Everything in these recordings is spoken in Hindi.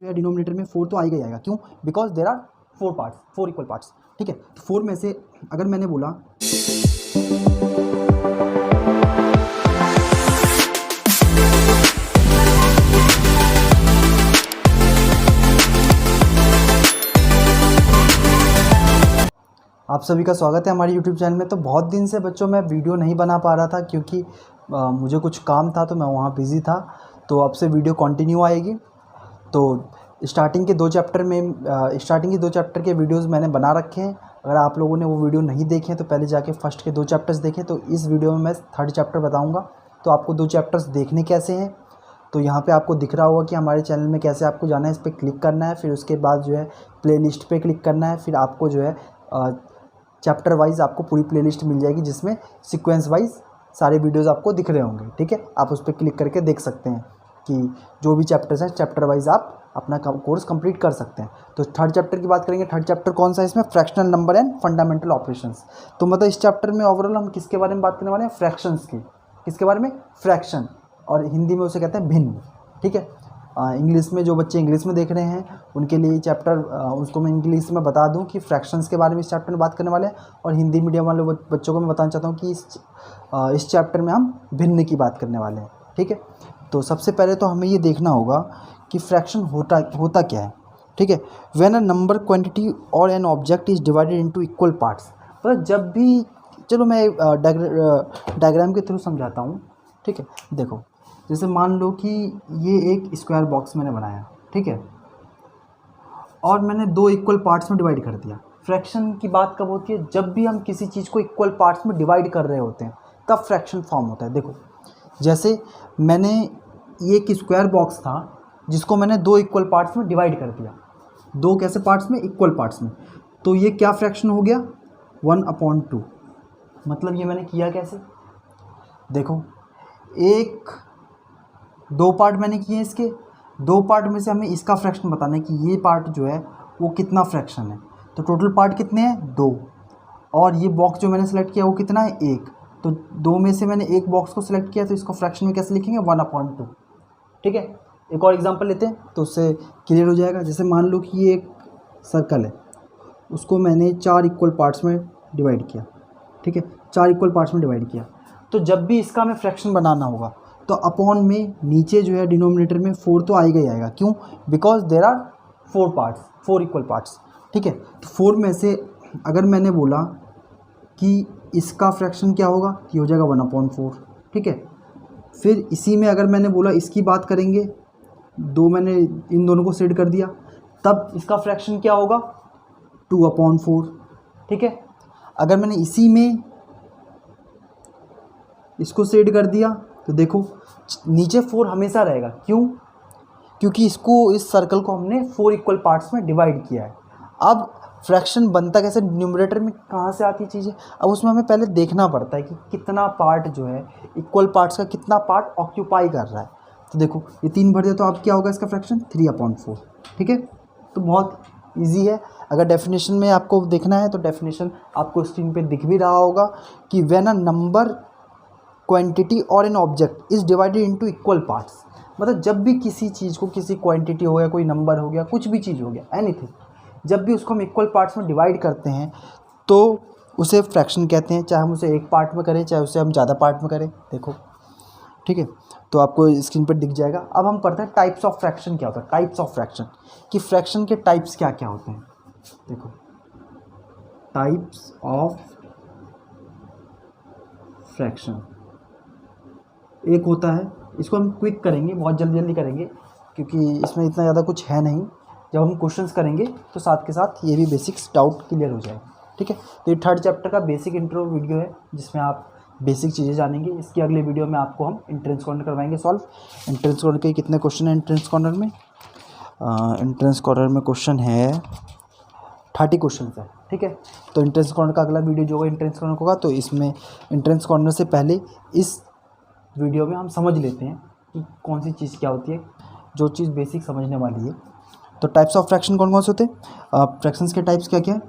डिनोमिनेटर में 4 तो आएगा ही आएगा। क्यों? Because there are 4 parts, 4 equal parts. ठीक है, तो 4 में से अगर मैंने बोला आप सभी का स्वागत है हमारे YouTube चैनल में। तो बहुत दिन से बच्चों मैं वीडियो नहीं बना पा रहा था क्योंकि मुझे कुछ काम था, तो मैं वहाँ बिज़ी था। तो अब से वीडियो कंटिन्यू आएगी। तो स्टार्टिंग के 2 चैप्टर के वीडियोस मैंने बना रखे हैं। अगर आप लोगों ने वो वीडियो नहीं देखे तो पहले जाके फर्स्ट के 2 चैप्टर्स देखें। तो इस वीडियो में मैं 3rd चैप्टर बताऊँगा। तो आपको 2 चैप्टर्स देखने कैसे हैं, तो यहाँ पे आपको दिख रहा होगा कि हमारे चैनल में कैसे आपको जाना है, इस पर क्लिक करना है। फिर उसके बाद जो है प्लेलिस्ट पे क्लिक करना है। फिर आपको जो है चैप्टर वाइज आपको पूरी प्लेलिस्ट मिल जाएगी जिसमें सीक्वेंस वाइज सारे वीडियोस आपको दिख रहे होंगे। ठीक है, आप उस पर क्लिक करके देख सकते हैं कि जो भी चैप्टर्स हैं चैप्टर वाइज आप अपना कोर्स कंप्लीट कर सकते हैं। तो 3rd चैप्टर की बात करेंगे। 3rd चैप्टर कौन सा है? इसमें fractional number and fundamental operations. तो मतलब इस चैप्टर में ओवरऑल हम किसके बारे में बात करने वाले हैं? फ्रैक्शंस की। किसके बारे में? फ्रैक्शन, और हिंदी में उसे कहते हैं भिन्न। ठीक है, इंग्लिश में जो बच्चे इंग्लिश में देख रहे हैं उनके लिए चैप्टर उसको मैं इंग्लिश में बता दूं कि फ्रैक्शंस के बारे में इस चैप्टर में बात करने वाले हैं। और हिंदी मीडियम वाले बच्चों को मैं बताना चाहता हूं कि इस चैप्टर में हम भिन्न की बात करने वाले हैं। ठीक है, तो सबसे पहले तो हमें ये देखना होगा कि फ्रैक्शन होता क्या है। ठीक है, व्हेन अ नंबर, क्वांटिटी और an object is divided into equal parts. मतलब जब भी, चलो मैं डायग्राम के थ्रू समझाता हूँ। ठीक है, देखो जैसे मान लो कि ये एक स्क्वायर बॉक्स मैंने बनाया। ठीक है, और मैंने 2 इक्वल पार्ट्स में डिवाइड कर दिया। फ्रैक्शन की बात कब होती है? जब भी हम किसी चीज़ को इक्वल पार्ट्स में डिवाइड कर रहे होते हैं तब फ्रैक्शन फॉर्म होता है। देखो जैसे मैंने ये एक स्क्वायर बॉक्स था जिसको मैंने 2 इक्वल पार्ट्स में डिवाइड कर दिया। 2 कैसे पार्ट्स में? इक्वल पार्ट्स में। तो ये क्या फ्रैक्शन हो गया? 1/2। मतलब ये मैंने किया कैसे? देखो, 2 पार्ट मैंने किए हैं। इसके 2 पार्ट में से हमें इसका फ्रैक्शन बताना है कि ये पार्ट जो है वो कितना फ्रैक्शन है। तो टोटल पार्ट कितने हैं? 2। और ये बॉक्स जो मैंने सेलेक्ट किया वो कितना है? 1। तो 2 में से मैंने एक बॉक्स को सिलेक्ट किया, तो इसको फ्रैक्शन में कैसे लिखेंगे? 1/2। ठीक है, एक और एग्जांपल लेते हैं तो उससे क्लियर हो जाएगा। जैसे मान लो कि ये एक सर्कल है, उसको मैंने 4 इक्वल पार्ट्स में डिवाइड किया। ठीक है, 4 इक्वल पार्ट्स में डिवाइड किया। तो जब भी इसका हमें फ्रैक्शन बनाना होगा तो अपॉन में नीचे जो है डिनोमिनेटर में 4 तो आएगा ही आएगा। क्यों? Because there are 4 parts, 4 equal parts. ठीक है, तो 4 में से अगर मैंने बोला कि इसका फ्रैक्शन क्या होगा, ये हो जाएगा 1/4। ठीक है, फिर इसी में अगर मैंने बोला इसकी बात करेंगे, 2 मैंने इन दोनों को सेड कर दिया, तब इसका फ्रैक्शन क्या होगा? 2/4। ठीक है, अगर मैंने इसी में इसको सेड कर दिया तो देखो नीचे 4 हमेशा रहेगा। क्यों? क्योंकि इस सर्कल को हमने 4 इक्वल पार्ट्स में डिवाइड किया है। अब फ्रैक्शन बनता कैसे? न्यूमरेटर में कहाँ से आती चीज़ें? अब उसमें हमें पहले देखना पड़ता है कि कितना पार्ट जो है इक्वल पार्ट्स का कितना पार्ट ऑक्यूपाई कर रहा है। तो देखो ये 3 भर दिया तो अब क्या होगा इसका फ्रैक्शन? 3/4। ठीक है, तो बहुत ईजी है। अगर डेफिनेशन में आपको देखना है तो डेफिनेशन आपको स्क्रीन पे दिख भी रहा होगा कि व्हेन अ नंबर, क्वांटिटी और an object is divided into equal parts. मतलब जब भी किसी चीज़ को, किसी क्वांटिटी हो गया, कोई नंबर हो गया, कुछ भी चीज़ हो गया, एनीथिंग, जब भी उसको हम इक्वल पार्ट्स में डिवाइड करते हैं तो उसे फ्रैक्शन कहते हैं। चाहे हम उसे एक पार्ट में करें, चाहे उसे हम ज़्यादा पार्ट में करें। देखो, ठीक है, तो आपको स्क्रीन पर दिख जाएगा। अब हम पढ़ते हैं टाइप्स ऑफ फ्रैक्शन क्या होता है। टाइप्स ऑफ फ्रैक्शन, कि फ्रैक्शन के टाइप्स क्या क्या होते हैं। देखो, टाइप्स ऑफ फ्रैक्शन एक होता है, इसको हम क्विक करेंगे, बहुत जल्दी जल्दी करेंगे क्योंकि इसमें इतना ज़्यादा कुछ है नहीं। जब हम क्वेश्चंस करेंगे तो साथ के साथ ये भी बेसिक्स डाउट क्लियर हो जाएगा। ठीक है, तो ये 3rd चैप्टर का बेसिक इंट्रो वीडियो है जिसमें आप बेसिक चीज़ें जानेंगे। इसकी अगले वीडियो में आपको हम एंट्रेंस कॉर्नर करवाएंगे सॉल्व। एंट्रेंस कॉर्नर के कितने क्वेश्चन हैं एंट्रेंस कॉर्नर में? एंट्रेंस कॉर्नर में क्वेश्चन है 30 क्वेश्चन है। ठीक है, तो एंट्रेंस कॉर्नर का अगला वीडियो जो होगा एंट्रेंस कॉर्नर होगा। तो इसमें एंट्रेंस कॉर्नर से पहले इस वीडियो में हम समझ लेते हैं कि कौन सी चीज़ क्या होती है, जो चीज़ बेसिक समझने वाली है। तो टाइप्स ऑफ फ्रैक्शन कौन कौन से होते हैं? फ्रैक्शंस के टाइप्स क्या क्या है?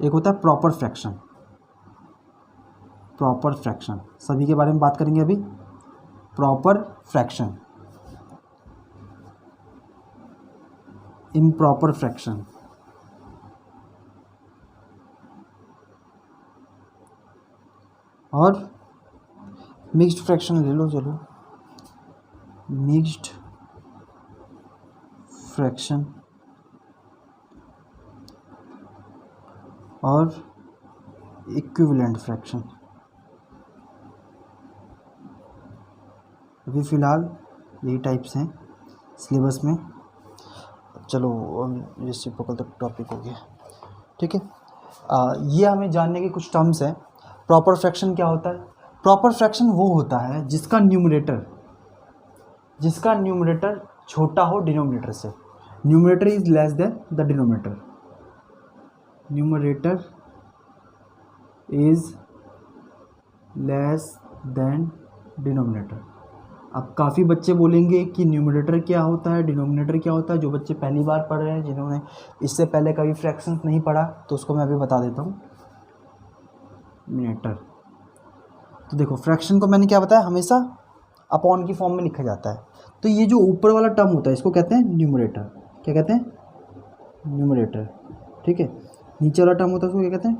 एक होता है प्रॉपर फ्रैक्शन। प्रॉपर फ्रैक्शन सभी के बारे में बात करेंगे अभी। Proper fraction, improper fraction. और मिक्स्ड फ्रैक्शन ले लो, चलो मिक्स्ड फ्रैक्शन और इक्विवेलेंट फ्रैक्शन। अभी फ़िलहाल यही टाइप्स हैं सिलेबस में। चलो ये रेसिप्रोकल तक टॉपिक हो गया, ठीक है। ये हमें जानने के कुछ टर्म्स हैं। प्रॉपर फ्रैक्शन क्या होता है? प्रॉपर फ्रैक्शन वो होता है जिसका न्यूमरेटर छोटा हो डिनोमिनेटर से। Numerator is less than the denominator. Numerator is less than denominator. अब काफ़ी बच्चे बोलेंगे कि न्यूमरेटर क्या होता है, डिनोमिनेटर क्या होता है। जो बच्चे पहली बार पढ़ रहे हैं, जिन्होंने इससे पहले कभी फ्रैक्शंस नहीं पढ़ा, तो उसको मैं अभी बता देता हूँ। न्यूमरेटर, तो देखो फ्रैक्शन को मैंने क्या बताया, हमेशा अपॉन की फॉर्म में लिखा जाता है। तो ये जो ऊपर वाला टर्म होता है इसको कहते हैं न्यूमरेटर। क्या कहते हैं? न्यूमरेटर, ठीक है। नीचे वाला टर्म होता है उसको क्या कहते हैं?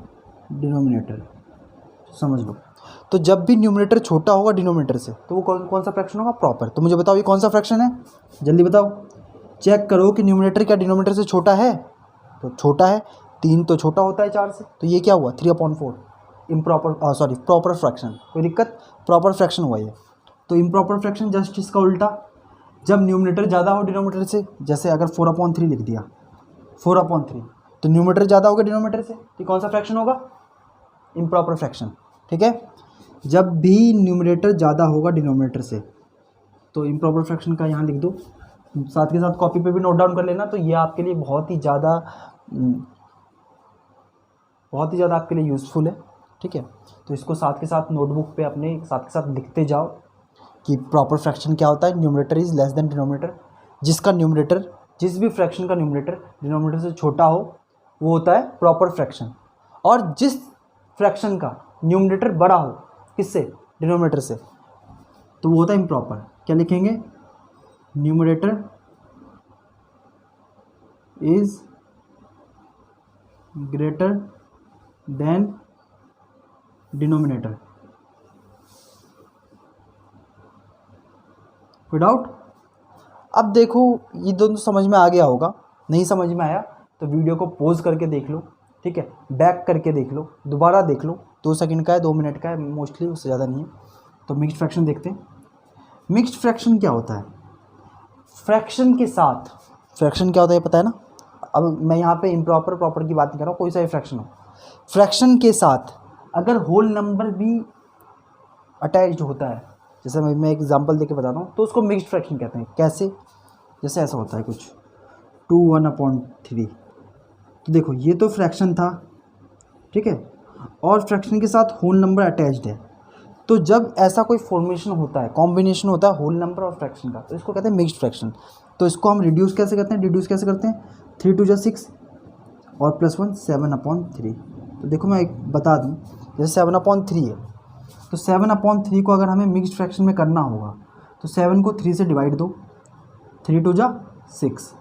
डिनोमिनेटर। समझ लो। तो जब भी न्यूमरेटर छोटा होगा डिनोमिनेटर से, तो वो कौन सा फ्रैक्शन होगा? प्रॉपर। तो मुझे बताओ ये कौन सा फ्रैक्शन है, जल्दी बताओ। चेक करो कि न्यूमरेटर क्या डिनोमिनेटर से छोटा है? तो छोटा है। 3 तो छोटा होता है 4 से, तो ये क्या हुआ? 3/4 इम्प्रॉपर, सॉरी प्रॉपर फ्रैक्शन। कोई दिक्कत? प्रॉपर फ्रैक्शन हुआ ये। तो इम्प्रॉपर फ्रैक्शन जस्ट इसका उल्टा, जब न्यूमरेटर ज़्यादा हो डिनोमिनेटर से, जैसे अगर 4/3 लिख दिया, 4/3, तो न्यूमरेटर ज़्यादा होगा डिनोमिनेटर से, तो कौन सा फ्रैक्शन होगा? इम्प्रॉपर फ्रैक्शन, ठीक है। जब भी न्यूमरेटर ज़्यादा होगा डिनोमिनेटर से, तो इम्प्रॉपर फ्रैक्शन का यहाँ लिख दो। साथ के साथ कॉपी पे भी नोट डाउन कर लेना। तो ये आपके लिए बहुत ही ज़्यादा आपके लिए यूज़फुल है, ठीक है। तो इसको साथ के साथ नोटबुक पे अपने साथ के साथ लिखते जाओ कि प्रॉपर फ्रैक्शन क्या होता है। Numerator is less than denominator. जिसका न्यूमरेटर, जिस भी फ्रैक्शन का न्यूमरेटर डिनोमिनेटर से छोटा हो, वो होता है प्रॉपर फ्रैक्शन। और जिस फ्रैक्शन का न्यूमरेटर बड़ा हो, किससे? डिनोमिनेटर से, तो वो होता है इम्प्रॉपर। क्या लिखेंगे? Numerator is greater than denominator. कोई डाउट? अब देखो ये दोनों समझ में आ गया होगा। नहीं समझ में आया तो वीडियो को पॉज करके देख लो, ठीक है। बैक करके देख लो, दोबारा देख लो। 2 सेकंड का है, 2 मिनट का है मोस्टली, उससे ज़्यादा नहीं है। तो मिक्स्ड फ्रैक्शन देखते हैं। मिक्स्ड फ्रैक्शन क्या होता है? फ्रैक्शन के साथ, फ्रैक्शन क्या होता है पता है ना। अब मैं यहाँ पे इम्प्रॉपर प्रॉपर की बात नहीं कर रहा हूँ, कोई सा भी फ्रैक्शन हो। फ्रैक्शन के साथ अगर होल नंबर भी अटैच्ड होता है, जैसे मैं एग्जांपल देके बताता हूँ, तो उसको मिक्स्ड फ्रैक्शन कहते हैं। कैसे? जैसे ऐसा होता है कुछ 2/1/3। तो देखो ये तो फ्रैक्शन था, ठीक है, और फ्रैक्शन के साथ होल नंबर अटैच्ड है। तो जब ऐसा कोई फॉर्मेशन होता है, कॉम्बिनेशन होता है होल नंबर और फ्रैक्शन का, तो इसको कहते हैं मिक्स्ड फ्रैक्शन। तो इसको हम रिड्यूस कैसे करते हैं? डिड्यूस कैसे करते हैं? 3 2 6 और +1 7/3। तो देखो मैं एक बता दूँ, जैसे 7/3 है, तो 7/3 को अगर हमें मिक्स्ड फ्रैक्शन में करना होगा, तो 7 को 3 से डिवाइड दो, 3 2 6,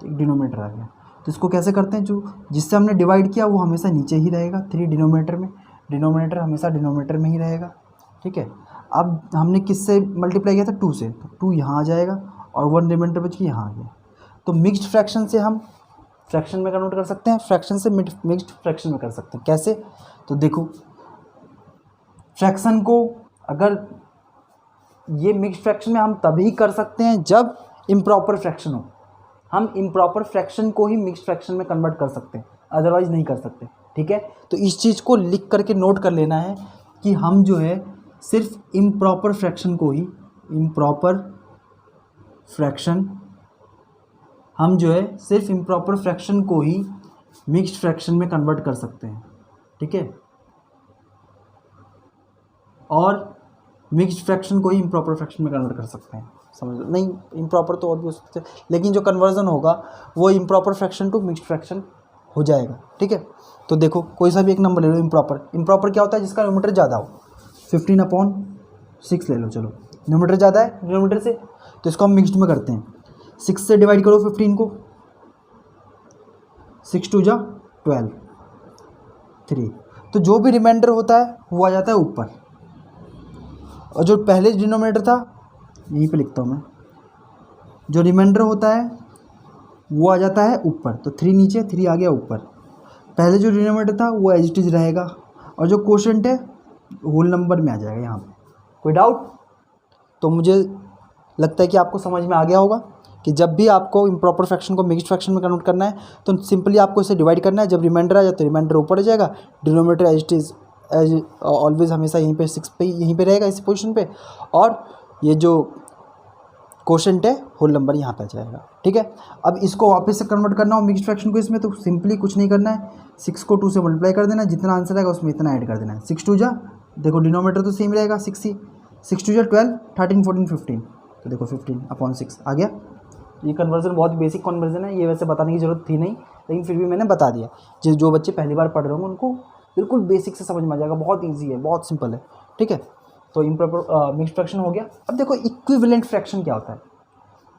तो एक डिनोमिनेटर आ गया। तो इसको कैसे करते हैं? जो जिससे हमने डिवाइड किया वो हमेशा नीचे ही रहेगा, 3 डिनोमिनेटर में, डिनोमिनेटर हमेशा डिनोमिनेटर में ही रहेगा, ठीक है। अब हमने किससे मल्टीप्लाई किया था? 2 से, तो 2 यहाँ आ जाएगा और 1 रिमाइंडर बच के यहाँ आ गया। तो मिक्स्ड फ्रैक्शन से हम फ्रैक्शन में कन्वर्ट कर सकते हैं, फ्रैक्शन से मिक्स्ड फ्रैक्शन में कर सकते हैं। कैसे? तो देखो फ्रैक्शन को, अगर ये मिक्स्ड फ्रैक्शन में हम तभी कर सकते हैं जब इम्प्रॉपर फ्रैक्शन हो। हम इम्प्रॉपर फ्रैक्शन को ही मिक्स्ड फ्रैक्शन में कन्वर्ट कर सकते हैं, अदरवाइज नहीं कर सकते, ठीक है। तो इस चीज़ को लिख करके नोट कर लेना है कि हम जो है सिर्फ इम्प्रॉपर फ्रैक्शन को ही, इम्प्रॉपर फ्रैक्शन, हम जो है सिर्फ इम्प्रॉपर फ्रैक्शन को ही मिक्स्ड फ्रैक्शन में कन्वर्ट कर सकते हैं, ठीक है। और मिक्स्ड फ्रैक्शन को ही इम्प्रॉपर फ्रैक्शन में कन्वर्ट कर सकते हैं, समझ लो। नहीं इम्प्रॉपर तो और भी हो सकते हैं, लेकिन जो कन्वर्जन होगा वो improper fraction to mixed fraction हो जाएगा, ठीक है। तो देखो कोई सा भी एक नंबर ले लो इम्प्रॉपर। इम्प्रॉपर क्या होता है? जिसका न्यूमरेटर ज़्यादा हो। 15/6 ले लो, चलो न्यूमरेटर ज़्यादा है डिनोमिनेटर से, तो इसको हम मिक्स्ड में करते हैं। 6 से डिवाइड करो 15 को, 6 2 जा 12, 3। तो जो भी रिमाइंडर होता है वो आ जाता है ऊपर, और जो पहले डिनोमिनेटर था यहीं पे लिखता हूँ मैं, जो रिमाइंडर होता है वो आ जाता है ऊपर। तो 3 नीचे, 3 आ गया ऊपर। पहले जो डिनोमिनेटर था वो एज इट इज रहेगा, और जो क्वोशंट है होल नंबर में आ जाएगा यहाँ पे। कोई डाउट? तो मुझे लगता है कि आपको समझ में आ गया होगा कि जब भी आपको इम्प्रॉपर फ्रैक्शन को मिक्स्ड फ्रैक्शन में कन्वर्ट करना है तो सिंपली आपको इसे डिवाइड करना है। जब रिमाइंडर आ जाए तो रिमाइंडर ऊपर आ जाएगा, denominator as it is as always हमेशा यहीं पे 6 पे यहीं पे रहेगा, इस पोजीशन पे, और ये जो क्वोशंट है होल नंबर यहाँ पे आ जाएगा। ठीक है, अब इसको वापस से कन्वर्ट करना हो मिक्स्ड फ्रैक्शन को इसमें, तो सिंपली कुछ नहीं करना है, 6 को 2 से मल्टीप्लाई कर देना है, जितना आंसर आएगा उसमें इतना ऐड कर देना है। 6 2 जा, देखो डिनोमिनेटर तो सेम रहेगा 6 ही, 6 2 जा 12, 13 14 15, तो देखो 15/6 आ गया। ये कन्वर्जन बहुत बेसिक कन्वर्जन है, ये वैसे बताने की ज़रूरत थी नहीं, लेकिन फिर भी मैंने बता दिया। जो बच्चे पहली बार पढ़ रहे होंगे उनको बिल्कुल बेसिक से समझ में आ जाएगा, बहुत ईजी है, बहुत सिंपल है। ठीक है, तो इम्प्रॉपर मिक्स्ड फ्रैक्शन हो गया। अब देखो इक्विवेलेंट फ्रैक्शन क्या होता है,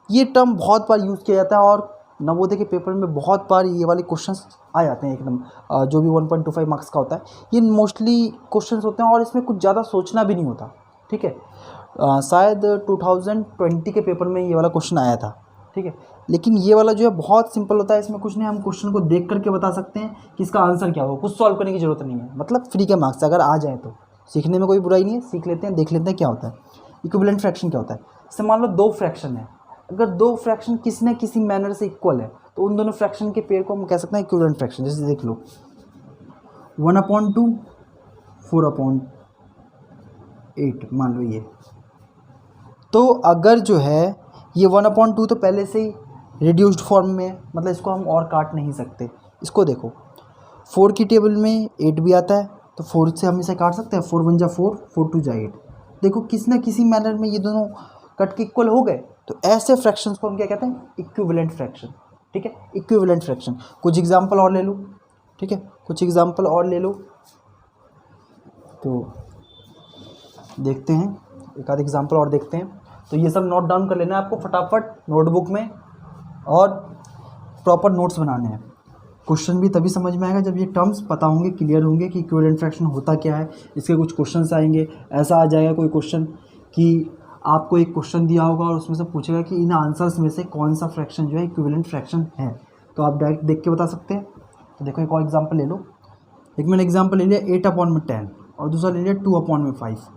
ये टर्म बहुत बार यूज़ किया जाता है और नवोदय के पेपर में बहुत बार ये वाले क्वेश्चंस आ जाते हैं एकदम, जो भी 1.25 मार्क्स का होता है। ये मोस्टली क्वेश्चंस होते हैं और इसमें कुछ ज़्यादा सोचना भी नहीं होता। ठीक है, शायद 2020 के पेपर में ये वाला क्वेश्चन आया था। ठीक है, लेकिन ये वाला जो है बहुत सिंपल होता है, इसमें कुछ नहीं, हम क्वेश्चन को देख करके बता सकते हैं कि इसका आंसर क्या होगा, कुछ सॉल्व करने की ज़रूरत नहीं है, मतलब फ्री के मार्क्स अगर आ जाए तो सीखने में कोई बुराई नहीं है, सीख लेते हैं, देख लेते हैं क्या होता है। इक्विवेलेंट फ्रैक्शन क्या होता है, जैसे मान लो 2 फ्रैक्शन है, अगर 2 फ्रैक्शन किसी न किसी मैनर से इक्वल है तो उन दोनों फ्रैक्शन के पेयर को हम कह सकते हैं इक्विवेलेंट फ्रैक्शन। जैसे देख लो 1/2 4/8 मान लो ये, तो अगर जो है ये 1/2 तो पहले से ही रिड्यूस्ड फॉर्म में है, मतलब इसको हम और काट नहीं सकते। इसको देखो 4 की टेबल में 8 भी आता है, तो 4 से हम इसे काट सकते हैं, 4 1 जा 4, 4 2 जा 8। देखो किसी न किसी मैनर में ये दोनों कट के इक्वल हो गए, तो ऐसे फ्रैक्शंस को हम क्या कहते हैं, इक्विवेलेंट फ्रैक्शन। ठीक है, इक्विवेलेंट फ्रैक्शन। कुछ एग्जांपल और ले लो। ठीक है, कुछ एग्जांपल और ले लो, तो देखते हैं, एक आध एग्जांपल और देखते हैं। तो ये सब नोट डाउन कर लेना है आपको फटाफट नोटबुक में, और प्रॉपर नोट्स बनाने हैं। क्वेश्चन भी तभी समझ में आएगा जब ये टर्म्स पता होंगे, क्लियर होंगे कि इक्विवेलेंट फ्रैक्शन होता क्या है। इसके कुछ क्वेश्चंस आएंगे, ऐसा आ जाएगा कोई क्वेश्चन कि आपको एक क्वेश्चन दिया होगा और उसमें से पूछेगा कि इन आंसर्स में से कौन सा फ्रैक्शन जो है इक्विवेलेंट फ्रैक्शन है, तो आप डायरेक्ट देख के बता सकते हैं। तो देखो एक और एग्जांपल ले लो, एक मैंने एग्जांपल ले लिया 8/10 और दूसरा ले लिया 2/5।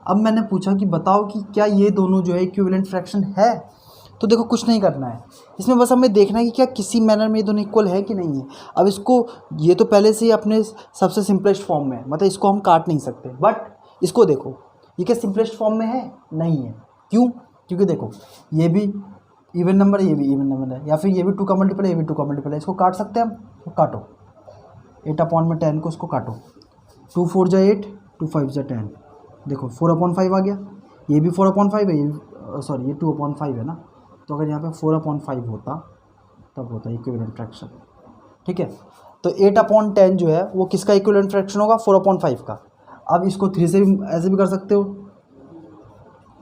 अब मैंने पूछा कि बताओ कि क्या ये दोनों जो है इक्विवेलेंट फ्रैक्शन है, तो देखो कुछ नहीं करना है, इसमें बस हमें देखना है कि क्या किसी मैनर में ये दोनों इक्वल है कि नहीं है। अब इसको, ये तो पहले से ही अपने सबसे सिंपलेस्ट फॉर्म में है, मतलब इसको हम काट नहीं सकते, बट इसको देखो ये क्या सिंपलेस्ट फॉर्म में है, नहीं है। क्यों? क्योंकि देखो ये भी इवन नंबर है, ये भी इवन नंबर है, या फिर ये भी 2 का मल्टीपल है, ये भी 2 का मल्टीपल है, इसको काट सकते हैं हम, तो काटो 8/10 को, इसको काटो, 2 4 जा 8, 2 5 जा 10, देखो 4/5 आ गया, ये भी 4/5 है, ये सॉरी ये 2/5 है ना, तो अगर यहाँ पे 4/5 होता तब होता इक्विवेलेंट फ्रैक्शन। ठीक है, तो 8/10 जो है वो किसका इक्विवेलेंट फ्रैक्शन होगा, 4/5 का। अब इसको 3 से भी ऐसे भी कर सकते हो,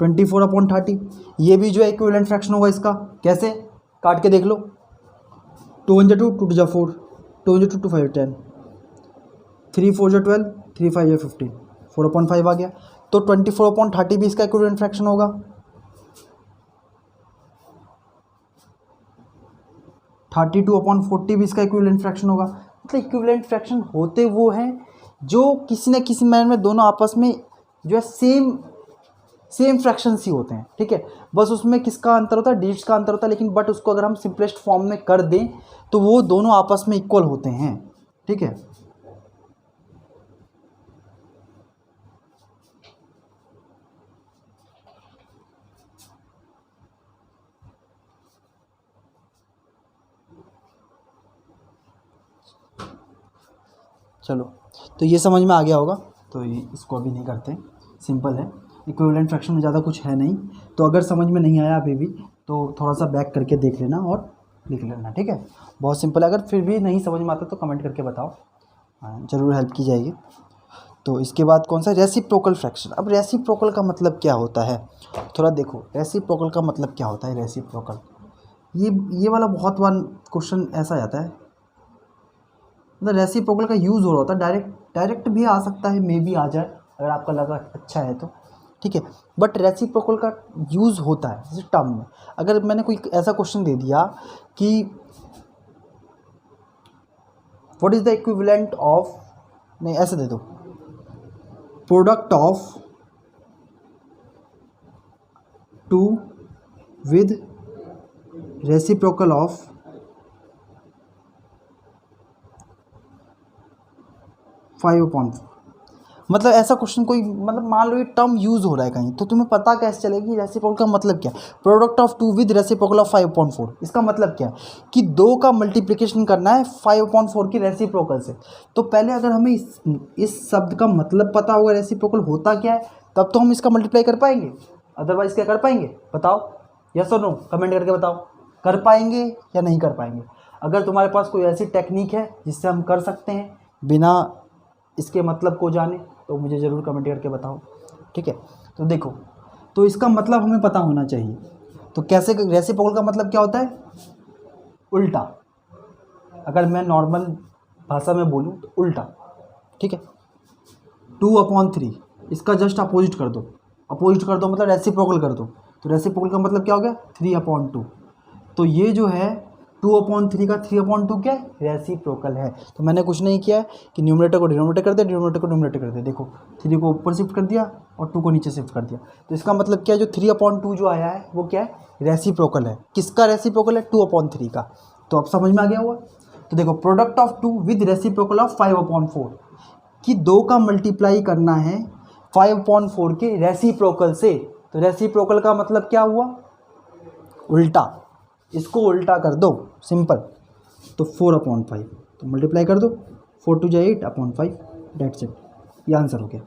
24/30, ये भी जो है इक्विवेलेंट फ्रैक्शन होगा इसका। कैसे? काट के देख लो, 2 1 जा 2, 2 2 जा 4, 2 1 जा 2, 2 5 10, 3 4 जा 12, 3 5 जा 15, 4/5 आ गया। तो 24/30 भी इसका इक्विवेलेंट फ्रैक्शन होगा। 32/40 भी इसका इक्विवेलेंट फ्रैक्शन होगा। मतलब इक्विवेलेंट फ्रैक्शन होते वो हैं जो किसी न किसी मैनर में दोनों आपस में जो है सेम फ्रैक्शंस ही होते हैं। ठीक है, बस उसमें किसका अंतर होता है, डिजिट्स का अंतर होता है, लेकिन बट उसको अगर हम सिंपलेस्ट फॉर्म में कर दें तो वो दोनों आपस में इक्वल होते हैं। ठीक है, चलो तो ये समझ में आ गया होगा, तो इसको अभी नहीं करते, सिंपल है, इक्विवेलेंट फ्रैक्शन में ज़्यादा कुछ है नहीं। तो अगर समझ में नहीं आया अभी भी तो थोड़ा सा बैक करके देख लेना और लिख लेना। ठीक है, बहुत सिंपल है, अगर फिर भी नहीं समझ में आता तो कमेंट करके बताओ, ज़रूर हेल्प की जाएगी। तो इसके बाद कौन सा, रेसिप्रोकल फ्रैक्शन। अब रेसिप्रोकल का मतलब क्या होता है, थोड़ा देखो रेसिप्रोकल का मतलब क्या होता है। रेसिप्रोकल ये वाला बहुत बार क्वेश्चन ऐसा आता है मतलब रेसिप्रोकल का यूज़ हो रहा होता है, डायरेक्ट भी आ सकता है, मे भी आ जाए अगर आपका लगा अच्छा है तो, ठीक है। बट रेसिप्रोकल का यूज़ होता है जैसे टर्म में। अगर मैंने कोई ऐसा क्वेश्चन दे दिया कि what is the equivalent of, नहीं ऐसे दे दो, product of two with reciprocal of 5/4, मतलब ऐसा क्वेश्चन कोई, मतलब मान लो ये टर्म यूज़ हो रहा है कहीं, तो तुम्हें पता कैसे चलेगी रेसिप्रोकल का मतलब क्या है। Product of 2 with reciprocal of 5/4, इसका मतलब क्या है कि 2 का मल्टीप्लिकेशन करना है 5/4 की रेसिप्रोकल से। तो पहले अगर हमें इस शब्द का मतलब पता होगा रेसिप्रोकल होता क्या है, तब तो हम इसका मल्टीप्लाई कर पाएंगे, अदरवाइज क्या कर पाएंगे बताओ, यस और नो कमेंट करके बताओ, कर पाएंगे या नहीं कर पाएंगे। अगर तुम्हारे पास कोई ऐसी टेक्निक है जिससे हम कर सकते हैं बिना इसके मतलब को जाने, तो मुझे ज़रूर कमेंट करके बताओ, ठीक है। तो देखो, तो इसका मतलब हमें पता होना चाहिए। तो कैसे, रेसिप्रोकल का मतलब क्या होता है, उल्टा। अगर मैं नॉर्मल भाषा में बोलूँ तो उल्टा, ठीक है। 2/3 इसका जस्ट अपोजिट कर दो, अपोजिट कर दो मतलब रेसिप्रोकल कर दो। तो रेसिप्रोकल का मतलब क्या हो गया, 3/2। तो ये जो है 2/3 का 3/2 क्या है, रेसिप्रोकल है। तो मैंने कुछ नहीं किया है कि न्यूमरेटर को डिनोमिनेटर कर दिया, डिनोमिनेटर को न्यूमरेटर कर दिया। देखो 3 को ऊपर शिफ्ट कर दिया और 2 को नीचे शिफ्ट कर दिया। तो इसका मतलब क्या है, जो 3/2 जो आया है वो क्या है, रेसिप्रोकल है। किसका रेसिप्रोकल है, 2/3 का। तो अब समझ में आ गया हुआ। तो देखो, product of 2 with reciprocal of 5/4 कि 2 का मल्टीप्लाई करना है 5/4 के रेसिप्रोकल से। तो रेसिप्रोकल का मतलब क्या हुआ, उल्टा। इसको उल्टा कर दो, सिंपल। तो 4/5, तो मल्टीप्लाई कर दो, 4 2 8/5, डेट्स इट, ये आंसर हो गया।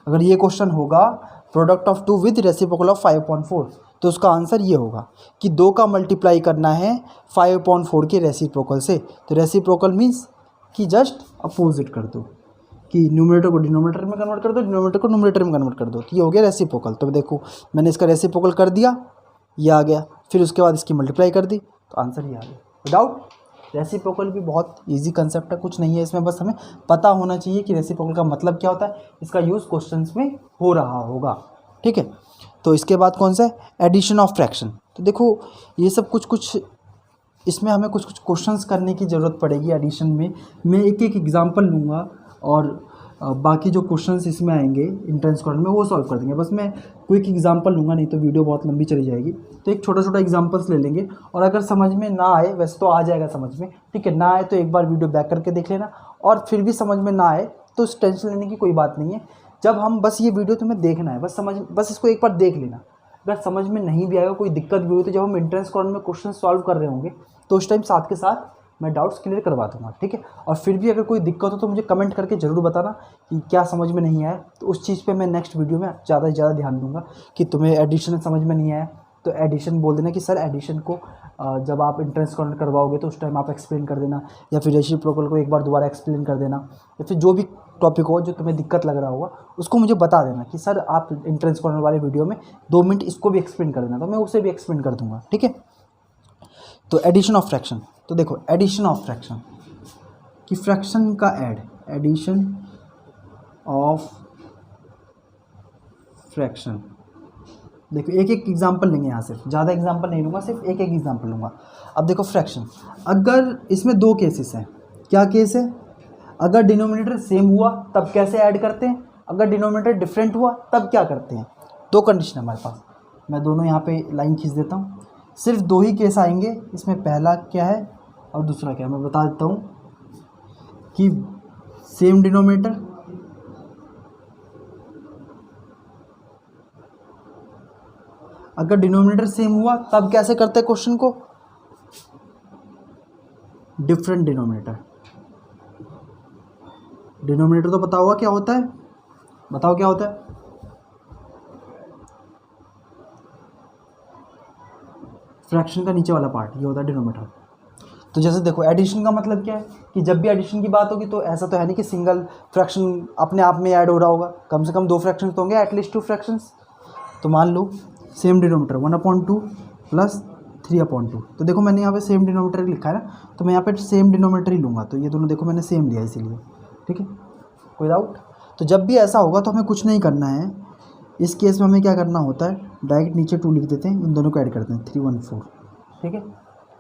अगर ये क्वेश्चन होगा product of 2 with reciprocal of 5/4, तो उसका आंसर ये होगा कि 2 का मल्टीप्लाई करना है 5/4 के रेसिप्रोकल से। तो रेसिप्रोकल मीन्स कि जस्ट अपोजिट कर दो, कि न्यूमरेटर को डिनोमिनेटर में कन्वर्ट कर दो, डिनोमिनेटर को न्यूमरेटर में कन्वर्ट कर दो, तो ये हो गया रेसिप्रोकल। तो देखो मैंने इसका रेसिप्रोकल कर दिया, ये आ गया, फिर उसके बाद इसकी मल्टीप्लाई कर दी, तो आंसर ये आ गया विदाउट। रेसिप्रोकल भी बहुत इजी कंसेप्ट है, कुछ नहीं है इसमें, बस हमें पता होना चाहिए कि रेसिप्रोकल का मतलब क्या होता है, इसका यूज़ क्वेश्चंस में हो रहा होगा, ठीक है। तो इसके बाद कौन सा है, एडिशन ऑफ फ्रैक्शन। तो देखो ये सब कुछ इसमें हमें कुछ क्वेश्चंस करने की ज़रूरत पड़ेगी एडिशन में। मैं एक एग्जांपल लूँगा और बाकी जो क्वेश्चंस इसमें आएंगे इंट्रेंस क्वेश्चन में वो सॉल्व कर देंगे। बस मैं क्विक एग्जांपल लूँगा, नहीं तो वीडियो बहुत लंबी चली जाएगी। तो एक छोटा एग्जांपल्स ले लेंगे, और अगर समझ में ना आए, वैसे तो आ जाएगा समझ में, ठीक है, ना आए तो एक बार वीडियो बैक करके देख लेना, और फिर भी समझ में ना आए तो टेंशन लेने की कोई बात नहीं है। जब हम बस ये वीडियो तुम्हें देखना है, बस इसको एक बार देख लेना। अगर समझ में नहीं भी आएगा, कोई दिक्कत भी हुई, तो जब हम एंट्रेंस क्वेश्चन में क्वेश्चन सॉल्व कर रहे होंगे तो उस टाइम साथ के साथ मैं डाउट्स क्लियर करवा दूंगा, ठीक है। और फिर भी अगर कोई दिक्कत हो तो मुझे कमेंट करके ज़रूर बताना कि क्या समझ में नहीं आया, तो उस चीज़ पे मैं नेक्स्ट वीडियो में ज़्यादा से ज़्यादा ध्यान दूंगा। कि तुम्हें एडिशन समझ में नहीं आया तो एडिशन बोल देना कि सर एडिशन को जब आप एंट्रेंस क्वेश्चन करवाओगे तो उस टाइम आप एक्सप्लेन कर देना, या फिर रेसिप्रोकल को एक बार दोबारा एक्सप्लेन कर देना, या फिर जो भी टॉपिक हो जो तुम्हें दिक्कत लग रहा होगा उसको मुझे बता देना कि सर आप एंट्रेंस क्वेश्चन वाले वीडियो में 2 मिनट इसको भी एक्सप्लेन कर देना, तो मैं उसे भी एक्सप्लेन कर दूंगा, ठीक है। तो एडिशन ऑफ फ्रैक्शन, तो देखो एडिशन ऑफ फ्रैक्शन कि फ्रैक्शन का एडिशन ऑफ फ्रैक्शन। देखो एक एग्जांपल लेंगे यहाँ, सिर्फ ज़्यादा एग्जांपल नहीं लूँगा, सिर्फ एक एग्जांपल लूँगा। अब देखो फ्रैक्शन, अगर इसमें 2 केसेस हैं, क्या केस है, अगर डिनोमिनेटर सेम हुआ तब कैसे ऐड करते हैं, अगर डिनोमिनेटर डिफरेंट हुआ तब क्या करते हैं। 2 कंडीशन हमारे पास, मैं दोनों यहाँ पे लाइन खींच देता हूँ। सिर्फ 2 ही केस आएंगे इसमें, पहला क्या है और दूसरा क्या है मैं बता देता हूँ। कि सेम डिनोमिनेटर, अगर डिनोमिनेटर सेम हुआ तब कैसे करते हैं क्वेश्चन को, डिफरेंट डिनोमिनेटर। डिनोमिनेटर तो पता होगा क्या होता है, बताओ क्या होता है, फ्रैक्शन का नीचे वाला पार्ट, ये होता है डिनोमिनेटर। तो जैसे देखो एडिशन का मतलब क्या है कि जब भी एडिशन की बात होगी तो ऐसा तो है नहीं कि सिंगल फ्रैक्शन अपने आप में ऐड हो रहा होगा, कम से कम 2 फ्रैक्शंस होंगे, एटलीस्ट 2 फ्रैक्शंस। तो मान लो सेम डिनोमिनेटर 1/2 प्लस 3/2। तो देखो मैंने यहाँ पे सेम डिनोमीटर लिखा है ना, तो मैं यहाँ पे सेम डिनोमीटर ही लूँगा। तो ये दोनों देखो मैंने सेम लिया इसीलिए, ठीक है, कोई डाउट। तो जब भी ऐसा होगा तो हमें कुछ नहीं करना है, इस केस में हमें क्या करना होता है, डायरेक्ट नीचे 2 लिख देते हैं, इन दोनों को ऐड करते हैं 314, ठीक है।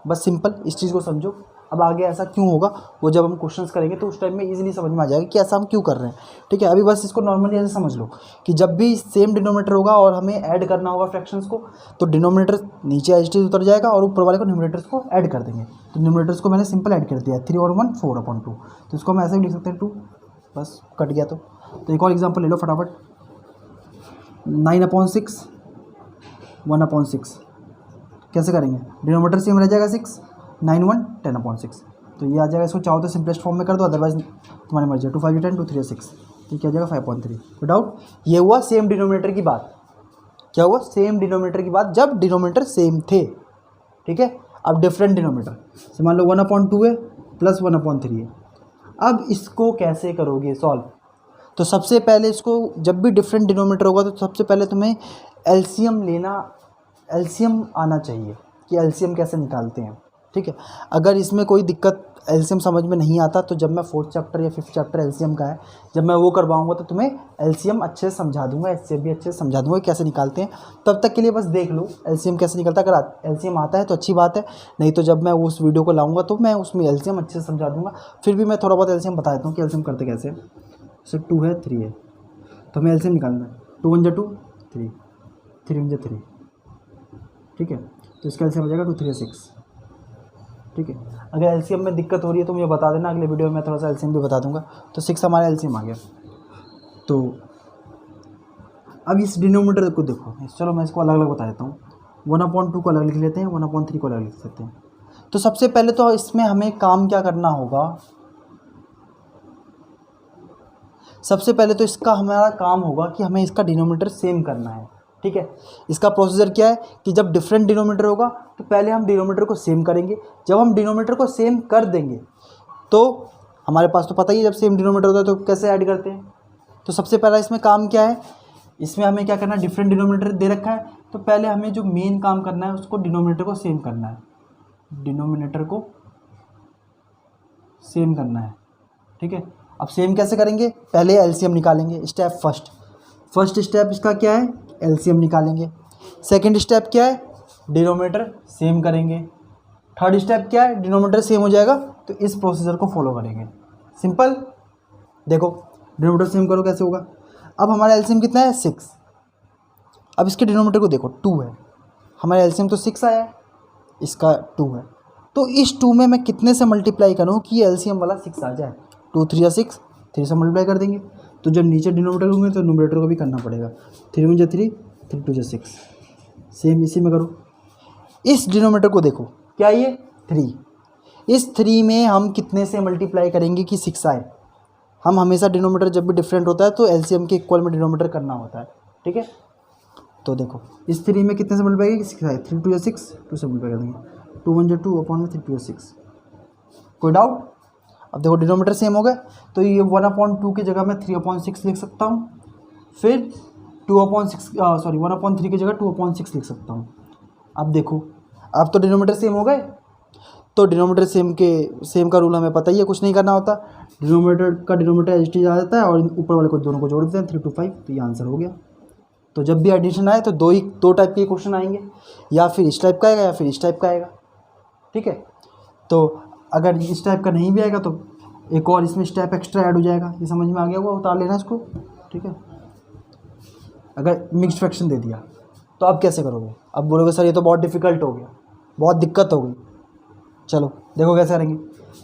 बस सिंपल इस चीज़ को समझो। अब आगे ऐसा क्यों होगा वो जब हम क्वेश्चंस करेंगे तो उस टाइम में इजीली समझ में आ जाएगा कि ऐसा हम क्यों कर रहे हैं, ठीक है। अभी बस इसको नॉर्मली ऐसे समझ लो कि जब भी सेम डिनोमीटर होगा और हमें ऐड करना होगा फ्रैक्शंस को, तो डिनोमीटर नीचे एज टी उतर जाएगा और ऊपर वाले को न्यूमरेटर्स को ऐड कर देंगे। तो न्यूमरेटर्स को मैंने सिंपल ऐड कर दिया 3 और 1 4/2। तो इसको हम ऐसे भी लिख सकते हैं 2, बस कट गया। तो एक और एग्जाम्पल ले लो फटाफट, 9/6 1/6 कैसे करेंगे, डिनोमीटर सेम रह जाएगा 6, 9 1 10/6। तो ये आ जाएगा, इसको चाहो तो सिंपलेस्ट फॉर्म में कर दो, अदरवाइज तुम्हारी मर्जी है। 2 5 10 2 3 6, तो क्या आ जाएगा 5.3। तो डाउट, ये हुआ सेम डिनोमीटर की बात। क्या हुआ, सेम डिनोमीटर की बात, जब डिनोमीटर सेम थे, ठीक है। अब डिफरेंट डिनोमीटर से मान लो 1/2 है प्लस 1/3 है। अब इसको कैसे करोगे सॉल्व, तो सबसे पहले इसको, जब भी डिफरेंट डिनोमीटर होगा तो सबसे पहले तुम्हें एलसीएम लेना, एलसीएम आना चाहिए कि एलसीएम कैसे निकालते हैं, ठीक है। अगर इसमें कोई दिक्कत, एलसीएम समझ में नहीं आता, तो जब मैं 4th चैप्टर या 5th चैप्टर एलसीएम का है, जब मैं वो करवाऊंगा तो तुम्हें एलसीएम अच्छे से समझा दूंगा, इससे भी अच्छे से समझा दूंगा कैसे निकालते हैं। तब तक के लिए बस देख लो एलसीएम कैसे निकलता है। अगर एलसीएम आता है तो अच्छी बात है, नहीं तो जब मैं उस वीडियो को लाऊंगा तो मैं उसमें एलसीएम अच्छे से समझा दूंगा। फिर भी मैं थोड़ा बहुत एलसीएम बता देता हूँ कि एलसीएम करते कैसे। जैसे 2 है 3 है, तो हमें एलसीएम निकालना है। 2 1 2 3, 3 1 3, ठीक है। तो इसका एलसीएम हो जाएगा 2 3 6, ठीक है। अगर एलसीएम में दिक्कत हो रही है तो मुझे बता देना, अगले वीडियो में मैं थोड़ा सा एलसीएम भी बता दूंगा। तो 6 हमारा एलसीएम आ गया। तो अब इस डिनोमीटर को देखो, चलो मैं इसको अलग अलग बता देता हूँ। 1/2 को अलग लिख लेते हैं, 1/3 को अलग लिख सकते हैं। तो सबसे पहले तो इसमें हमें काम क्या करना होगा, सबसे पहले तो इसका हमारा काम होगा कि हमें इसका डिनोमीटर सेम करना है, ठीक है। इसका प्रोसीजर क्या है कि जब डिफरेंट डिनोमीटर होगा तो पहले हम डिनोमीटर को सेम करेंगे। जब हम डिनोमीटर को सेम कर देंगे तो हमारे पास तो पता ही है, जब सेम डिनोमीटर होता है तो कैसे ऐड करते हैं। तो सबसे पहला इसमें काम क्या है, इसमें हमें क्या करना है, डिफरेंट डिनोमीटर दे रखा है, तो पहले हमें जो मेन काम करना है उसको डिनोमीनेटर को सेम करना है, डिनोमिनेटर को सेम करना है, ठीक है। अब सेम कैसे करेंगे, पहले एलसीएम निकालेंगे। स्टेप फर्स्ट स्टेप इसका क्या है, एलसीएम निकालेंगे। सेकंड स्टेप क्या है, डिनोमिनेटर सेम करेंगे। थर्ड स्टेप क्या है, डिनोमिनेटर सेम हो जाएगा तो इस प्रोसीजर को फॉलो करेंगे। सिंपल, देखो डिनोमिनेटर सेम करो कैसे होगा। अब हमारा एलसीएम कितना है, 6। अब इसके डिनोमिनेटर को देखो, 2 है, हमारा एलसीएम तो 6 आया है, इसका 2 है। तो इस 2 में मैं कितने से मल्टीप्लाई करूँ कि एलसीएम वाला 6 आ जाए। 2 3 6, 3 से मल्टीप्लाई कर देंगे। तो जब नीचे डिनोमिनेटर होंगे तो न्यूमरेटर को भी करना पड़ेगा। 3 1 3, 3 2 6, सेम इसी में करो। इस डिनोमिनेटर को देखो, क्या ये 3, इस 3 में हम कितने से मल्टीप्लाई करेंगे कि 6 आए। हम हमेशा डिनोमिनेटर जब भी डिफरेंट होता है तो एलसीएम के इक्वल में डिनोमिनेटर करना होता है, ठीक है। तो देखो इस 3 में कितने से मल्टीप्लाई करेंगे, 6 आए, 3 2 6, 2 से मल्टीप्लाई कर देंगे। 2 1 2 अपॉन में 3 2 6, कोई डाउट। अब देखो डिनोमीटर सेम हो गए, तो ये 1/2 की जगह मैं 3/6 लिख सकता हूँ। फिर 1/3 की जगह 2/6 लिख सकता हूँ। अब देखो, अब तो डिनोमीटर सेम हो गए, तो डिनोमीटर सेम का रूल हमें पता ही है, कुछ नहीं करना होता। डिनोमीटर एच टी आ जाता है और ऊपर वाले को दोनों को जोड़ देते हैं, 3 2 5, तो ये आंसर हो गया। तो जब भी एडिशन आए तो दो टाइप के क्वेश्चन आएंगे, या फिर इस टाइप का आएगा या फिर इस टाइप का आएगा, ठीक है। तो अगर इस टाइप का नहीं भी आएगा तो एक और इसमें स्टेप एक्स्ट्रा ऐड हो जाएगा। ये समझ में आ गया होगा, उतार लेना इसको, ठीक है। अगर मिक्स्ड फ्रैक्शन दे दिया तो अब कैसे करोगे, अब बोलोगे सर ये तो बहुत डिफिकल्ट हो गया, बहुत दिक्कत हो गई। चलो देखो कैसे करेंगे।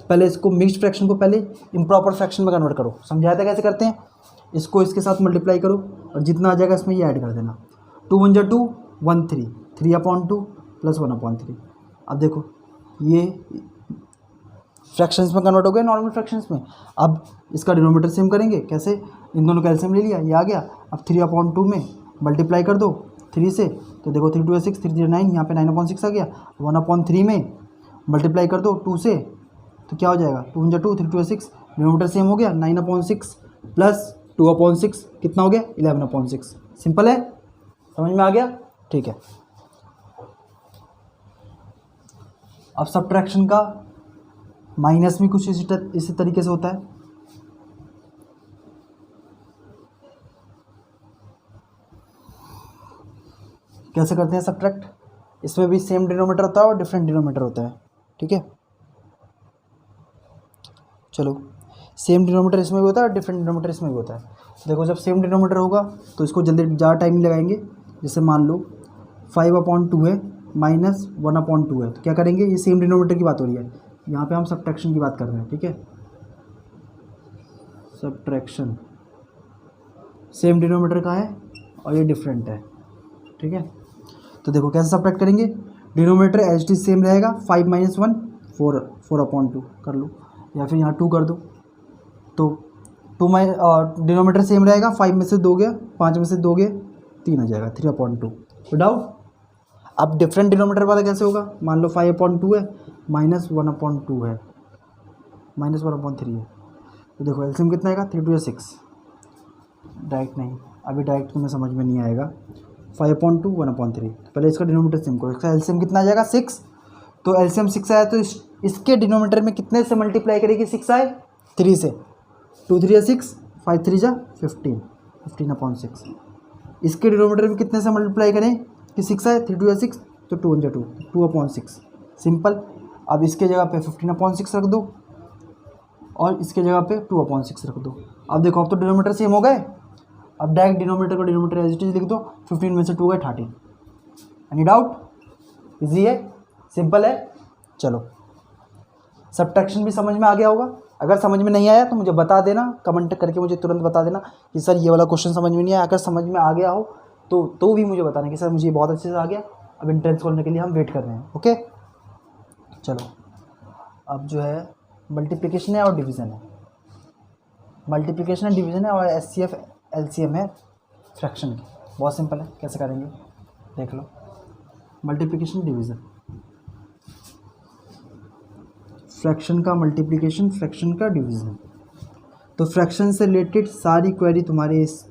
पहले इसको मिक्स्ड फ्रैक्शन को पहले इम्प्रॉपर फ्रैक्शन में कन्वर्ट करो, समझाया था कैसे करते हैं। इसको इसके साथ मल्टीप्लाई करो और जितना आ जाएगा इसमें ये ऐड कर देना। 2 1 2 1 3, 3/2 प्लस 1/3। अब देखो ये फ्रैक्शंस में कन्वर्ट हो गया, नॉर्मल फ्रैक्शंस में। अब इसका डिनोमीटर सेम करेंगे, कैसे, इन दोनों का एलसीएम ले लिया, ये आ गया। अब 3/2 में मल्टीप्लाई कर दो 3 से, तो देखो 3 2 6, 3 3 9, यहाँ पे 9/6 आ गया। 1/3 में मल्टीप्लाई कर दो 2 से, तो क्या हो जाएगा, 2 1 2 3 2 6, डिनोमीटर सेम हो गया। 9/6 प्लस 2/6 कितना हो गया, 11/6। सिंपल है, समझ में आ गया, ठीक है। अब सब्ट्रैक्शन का माइनस भी कुछ इसी तरीके से होता है। कैसे करते हैं सब्ट्रैक्ट? इसमें भी सेम डिनोमीटर होता है और डिफरेंट डिनोमीटर होता है, ठीक है। चलो, सेम डिनोमीटर इसमें भी होता है और डिफरेंट डिनोमीटर इसमें भी होता है। देखो, जब सेम डिनोमीटर होगा तो इसको जल्दी ज़्यादा टाइम नहीं लगाएंगे। जैसे मान लो 5/2 है माइनस 1/2 है, तो क्या करेंगे? ये सेम डिनोमीटर की बात हो रही है, यहाँ पे हम सब्ट्रैक्शन की बात कर रहे हैं, ठीक है। सब्ट्रैक्शन, सेम डिनोमीटर का है और ये डिफरेंट है, ठीक है। तो देखो कैसे सब्ट्रैक्ट करेंगे। डिनोमीटर एच टी सेम रहेगा, 5 - 1 4/2 कर लो, या फिर यहाँ 2 कर दो। तो 2 डिनोमीटर सेम रहेगा, 5 में से 2 गया, 5 में से 2 गए 3 आ जाएगा, 3/2 विदाउट। अब डिफरेंट डिनोमीटर वाला कैसे होगा? मान लो 5/2 है माइनस 1/2 है माइनस 1/3 है, तो देखो एलसीएम कितना आएगा? 3 × 6। डायरेक्ट नहीं, अभी डायरेक्ट तुम्हें समझ में नहीं आएगा। 5/2 1/3, पहले इसका डिनोमीटर सेम करो। इसका एलसीएम कितना आ जाएगा? 6। तो एलसीएम 6 आया तो इसके डिनोमीटर में कितने से मल्टीप्लाई करेगी? 6 आए 3 से, 2 × 3 = 6, 5 × 3 = 15, 15/6। इसके डिनोमीटर में कितने से मल्टीप्लाई करें कि 6 आए? 3 × 2 = 6, तो 2 × 2 2/6, सिंपल। अब इसके जगह पे 15/6 रख दो और इसके जगह पे 2/6 रख दो। अब देखो, अब तो डिनोमीटर सेम हो गए। अब डायरेक्ट डिनोमीटर को डिनोमीटर एज इट इज लिख दो। 15 में से 2 गए 13। Any doubt? इजी है, सिंपल है। चलो, सब्ट्रैक्शन भी समझ में आ गया होगा। अगर समझ में नहीं आया तो मुझे बता देना, कमेंट करके मुझे तुरंत बता देना कि सर ये वाला क्वेश्चन समझ में नहीं आया। अगर समझ में आ गया हो तो भी मुझे बताना कि सर मुझे बहुत अच्छे से आ गया। अब एंट्रेंस खोलने के लिए हम वेट कर रहे हैं, ओके। चलो, अब जो है मल्टीप्लिकेशन है और डिवीज़न है। मल्टीप्लिकेशन है, डिवीज़न है और एचसीएफ एलसीएम है फ्रैक्शन की। बहुत सिंपल है, कैसे करेंगे देख लो। मल्टीप्लिकेशन, डिवीज़न, फ्रैक्शन का मल्टीप्लिकेशन, फ्रैक्शन का डिवीज़न। तो फ्रैक्शन से रिलेटेड सारी क्वेरी तुम्हारे इस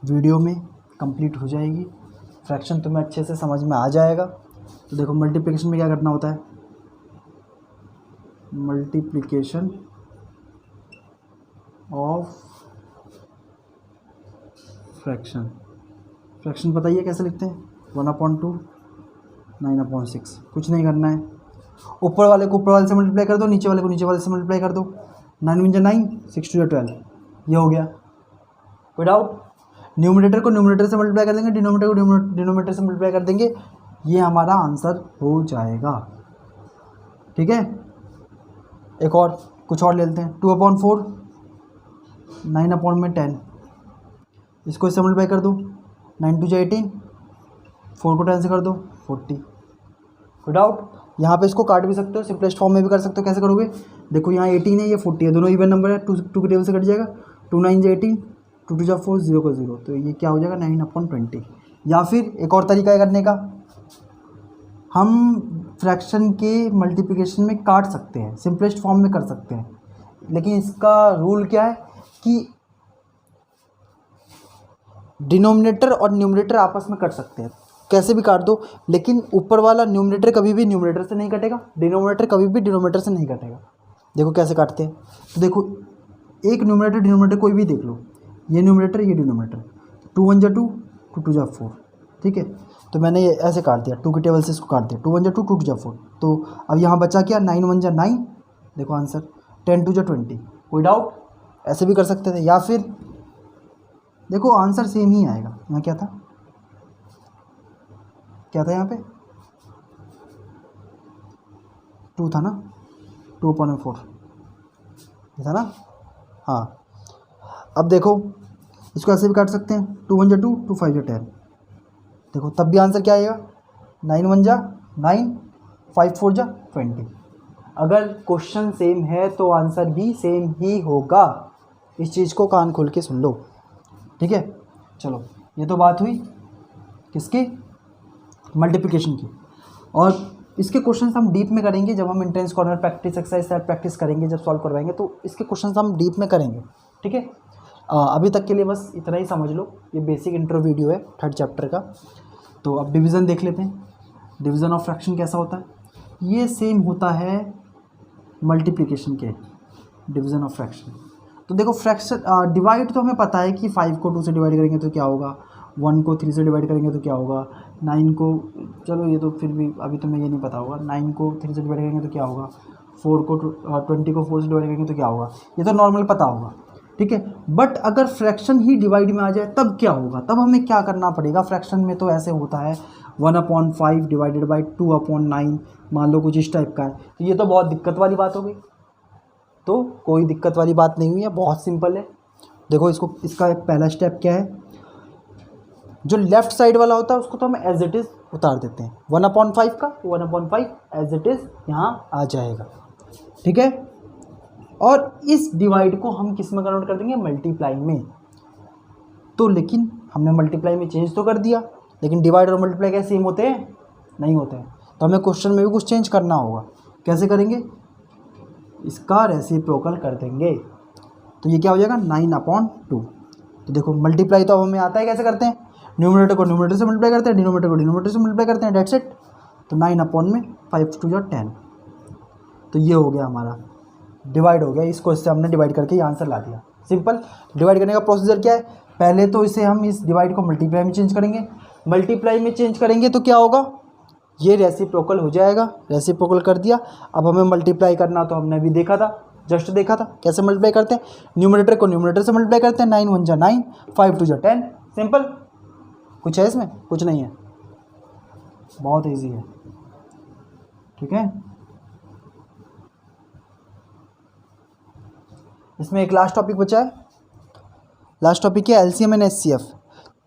वीडियो में कंप्लीट हो जाएगी। फ्रैक्शन तुम्हें अच्छे से समझ में आ जाएगा। तो देखो, मल्टीप्लिकेशन में क्या करना होता है? Multiplication of fraction. फ्रैक्शन बताइए कैसे लिखते हैं? 1/2 9/6। कुछ नहीं करना है, ऊपर वाले को ऊपर वाले से मल्टीप्लाई कर दो, नीचे वाले को नीचे वाले से मल्टीप्लाई कर दो। 9 × 9 6 × 12, ये हो गया। कोई डाउट? न्यूमरेटर को न्यूमरेटर से मल्टीप्लाई कर देंगे, डिनोमीटर को डिनोमीटर से मल्टीप्लाई कर देंगे, ये हमारा आंसर हो जाएगा, ठीक है। एक और कुछ और ले लेते हैं। 2/4 9/10, इसको इससे मल्टीप्लाई कर दो। 9 × 2 = 18, 4 को 10 से कर दो 40। कोई डाउट? यहाँ पे इसको काट भी सकते हो, सिंपलेस्ट फॉर्म में भी कर सकते हो। कैसे करोगे? देखो, यहाँ 18 है, ये 40 है, दोनों इवन नंबर है। 2 के टेबल से कट जाएगा। 2 × 9 = 18, 2 × 2 = 4, 0 को 0, तो ये क्या हो जाएगा? 9/20। या फिर एक और तरीका है करने का, हम फ्रैक्शन के मल्टीप्लिकेशन में काट सकते हैं, सिंपलेस्ट फॉर्म में कर सकते हैं। लेकिन इसका रूल क्या है कि डिनोमिनेटर और न्यूमरेटर आपस में कट सकते हैं, कैसे भी काट दो, लेकिन ऊपर वाला न्यूमरेटर कभी भी न्यूमरेटर से नहीं कटेगा, डिनोमिनेटर कभी भी डिनोमिनेटर से नहीं कटेगा। देखो कैसे काटते हैं। तो देखो, एक न्यूमरेटर डिनोमिनेटर कोई भी देख लो, ये न्यूमरेटर ये डिनोमिनेटर, 2 × 1 = 2, 2 × 2 = 4, ठीक है। तो मैंने ये ऐसे काट दिया, 2 के टेबल से इसको काट दिया। 2 × 1 = 2, 2 × 2 = 4। तो अब यहाँ बचा क्या? 9 × 1 = 9, देखो आंसर। 10 × 2 = 20। कोई डाउट? ऐसे भी कर सकते थे। या फिर देखो, आंसर सेम ही आएगा। यहाँ क्या था? क्या था यहाँ पे? 2 था ना, 2/4 ये था ना, हाँ। अब देखो, इसको ऐसे भी काट सकते हैं। 2 × 1 = 2, 2 × 5 = 10, देखो तब भी आंसर क्या आएगा? 9 × 1 = 9, 5 × 4 = 20। अगर क्वेश्चन सेम है तो आंसर भी सेम ही होगा। इस चीज़ को कान खोल के सुन लो, ठीक है। चलो, ये तो बात हुई किसकी? मल्टीप्लिकेशन की। और इसके क्वेश्चंस हम डीप में करेंगे जब हम entrance corner practice exercise practice करेंगे, जब सॉल्व करवाएंगे तो इसके क्वेश्चंस हम डीप में करेंगे, ठीक है। अभी तक के लिए बस इतना ही समझ लो, ये बेसिक इंट्रो वीडियो है 3rd चैप्टर का। तो अब डिवीज़न देख लेते हैं। डिवीज़न ऑफ फ्रैक्शन कैसा होता है? ये सेम होता है मल्टीप्लिकेशन के, डिवीज़न ऑफ फ्रैक्शन। तो देखो फ्रैक्शन डिवाइड तो हमें पता है कि 5 को 2 से डिवाइड करेंगे तो क्या होगा, 1 को 3 से डिवाइड करेंगे तो क्या होगा, 9 को, चलो ये तो फिर भी अभी तुम्हें ये नहीं पता होगा, 9 को 3 से डिवाइड करेंगे तो क्या होगा, 20 को 4 से डिवाइड करेंगे तो क्या होगा, ये तो नॉर्मल पता होगा, ठीक है। बट अगर फ्रैक्शन ही डिवाइड में आ जाए तब क्या होगा, तब हमें क्या करना पड़ेगा। फ्रैक्शन में तो ऐसे होता है 1/5 डिवाइडेड बाई 2/9, मान लो कुछ इस टाइप का है, तो ये तो बहुत दिक्कत वाली बात हो गई। तो कोई दिक्कत वाली बात नहीं हुई है, बहुत सिंपल है। देखो इसको, इसका पहला स्टेप क्या है, जो लेफ्ट साइड वाला होता है उसको तो हम एज इट इज़ उतार देते हैं, 1/5 का 1/5 एज इट इज़ यहाँ आ जाएगा, ठीक है। और इस डिवाइड को हम किस में कन्वर्ट कर देंगे, मल्टीप्लाई में। तो लेकिन हमने मल्टीप्लाई में चेंज तो कर दिया, लेकिन डिवाइड और मल्टीप्लाई क्या सेम होते हैं, नहीं होते हैं। तो हमें क्वेश्चन में भी कुछ चेंज करना होगा। कैसे करेंगे, इसका रेसिप्रोकल कर देंगे, तो ये क्या हो जाएगा 9/2। तो देखो मल्टीप्लाई तो अब हमें आता है, कैसे करते हैं, न्यूमरेटर को न्यूमरेटर से मल्टीप्लाई करते हैं, डिनोमिनेटर को डिनोमिनेटर से मल्टीप्लाई करते हैं, डेट्स इट। तो 9/5 = 10। तो ये हो गया हमारा डिवाइड हो गया, इसको इससे हमने डिवाइड करके ये आंसर ला दिया। सिंपल। डिवाइड करने का प्रोसीजर क्या है, पहले तो इसे हम इस डिवाइड को मल्टीप्लाई में चेंज करेंगे, मल्टीप्लाई में चेंज करेंगे तो क्या होगा, ये रेसिप्रोकल हो जाएगा। रेसिप्रोकल कर दिया। अब हमें मल्टीप्लाई करना, तो हमने अभी देखा था, जस्ट देखा था कैसे मल्टीप्लाई करते हैं, न्यूमरेटर को न्यूमरेटर से मल्टीप्लाई करते हैं, 9 1 = 9, 5 2 = 10। सिंपल। कुछ है इसमें, कुछ नहीं है, बहुत ईजी है, ठीक है। इसमें एक लास्ट टॉपिक बचा है, लास्ट टॉपिक है एलसीएम एंड एचसीएफ।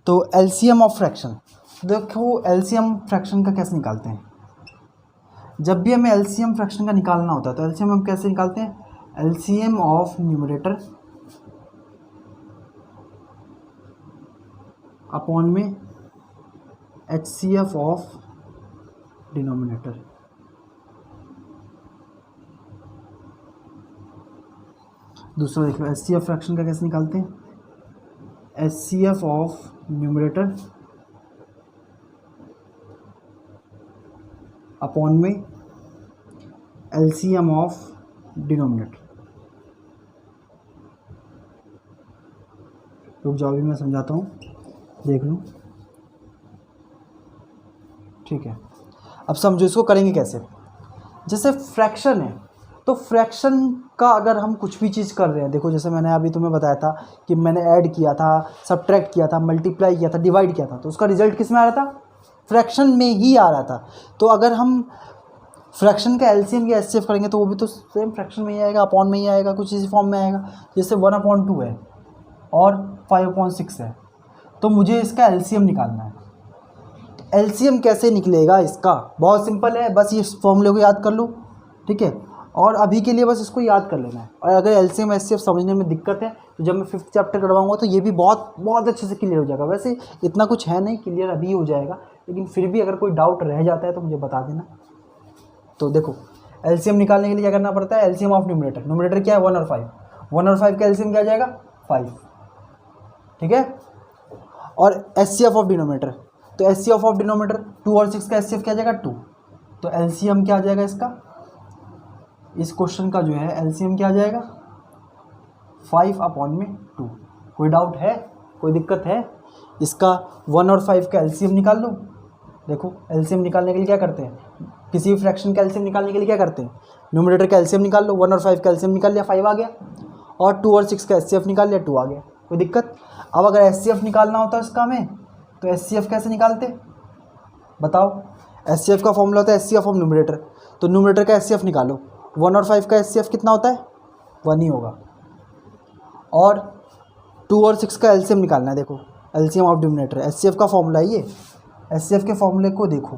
तो एलसीएम ऑफ फ्रैक्शन, देखो एलसीएम फ्रैक्शन का कैसे निकालते हैं। जब भी हमें एलसीएम फ्रैक्शन का निकालना होता है तो एलसीएम हम कैसे निकालते हैं, एलसीएम ऑफ न्यूमरेटर अपॉन में एचसीएफ ऑफ डिनोमिनेटर। दूसरा देखो एचसीएफ फ्रैक्शन का कैसे निकालते हैं, एचसीएफ ऑफ न्यूमरेटर अपॉन में एलसीएम ऑफ डिनोमिनेटर। रुक जाओ, भी मैं समझाता हूँ, देख लूँ, ठीक है। अब समझो इसको करेंगे कैसे। जैसे फ्रैक्शन है, तो फ्रैक्शन का अगर हम कुछ भी चीज़ कर रहे हैं, देखो जैसे मैंने अभी तुम्हें बताया था कि मैंने ऐड किया था, सब्ट्रैक्ट किया था, मल्टीप्लाई किया था, डिवाइड किया था, तो उसका रिजल्ट किस में आ रहा था, फ्रैक्शन में ही आ रहा था। तो अगर हम फ्रैक्शन का एलसीएम या एचसीएफ करेंगे तो वो भी तो सेम फ्रैक्शन में ही आएगा, अपॉन में ही आएगा, कुछ इसी फॉर्म में आएगा। जैसे 1/2 है और 5/6 है, तो मुझे इसका एलसीएम निकालना है। एलसीएम कैसे निकलेगा इसका, बहुत सिंपल है, बस इस फॉर्मूले को याद कर लो, ठीक है। और अभी के लिए बस इसको याद कर लेना है। और अगर एलसीएम एचसीएफ समझने में दिक्कत है तो जब मैं 5th चैप्टर करवाऊंगा तो ये भी बहुत बहुत अच्छे से क्लियर हो जाएगा। वैसे इतना कुछ है नहीं, क्लियर अभी हो जाएगा, लेकिन फिर भी अगर कोई डाउट रह जाता है तो मुझे बता देना। तो देखो एलसीएम निकालने के लिए क्या करना पड़ता है, एलसीएम ऑफ न्यूमरेटर, न्यूमरेटर क्या है 1 और 5, 1 और 5 का एलसीएम क्या आ जाएगा 5, ठीक है। और एचसीएफ ऑफ डिनोमिनेटर, तो एचसीएफ ऑफ डिनोमिनेटर 2 और 6 का एचसीएफ क्या आ जाएगा 2, तो एलसीएम क्या आ जाएगा इसका, इस क्वेश्चन का जो है एलसीएम क्या आ जाएगा 5/2। कोई डाउट है, कोई दिक्कत है, इसका 1 और 5 का एलसीएम निकाल लो। देखो एलसीएम निकालने के लिए क्या करते हैं, किसी भी फ्रैक्शन का एलसीएम निकालने के लिए क्या करते हैं, न्यूमरेटर का एलसीएम निकाल लो, 1 और 5 का एलसीएम निकाल लिया 5 आ गया, और 2 और 6 का एचसीएफ निकाल लिया 2 आ गया। कोई दिक्कत। अब अगर एचसीएफ निकालना होता है इसका हमें, तो एचसीएफ कैसे निकालते बताओ। एचसीएफ का फॉर्मूला होता है एचसीएफ ऑफ न्यूमरेटर, तो न्यूमरेटर का एचसीएफ निकालो, 1 और 5 का एचसीएफ कितना होता है 1 ही होगा, और 2 और 6 का एलसीएम निकालना है। देखो एलसीएम ऑफ डिनोमिनेटर, एचसीएफ का फॉर्मूला है ये। एचसीएफ के फॉर्मूले को देखो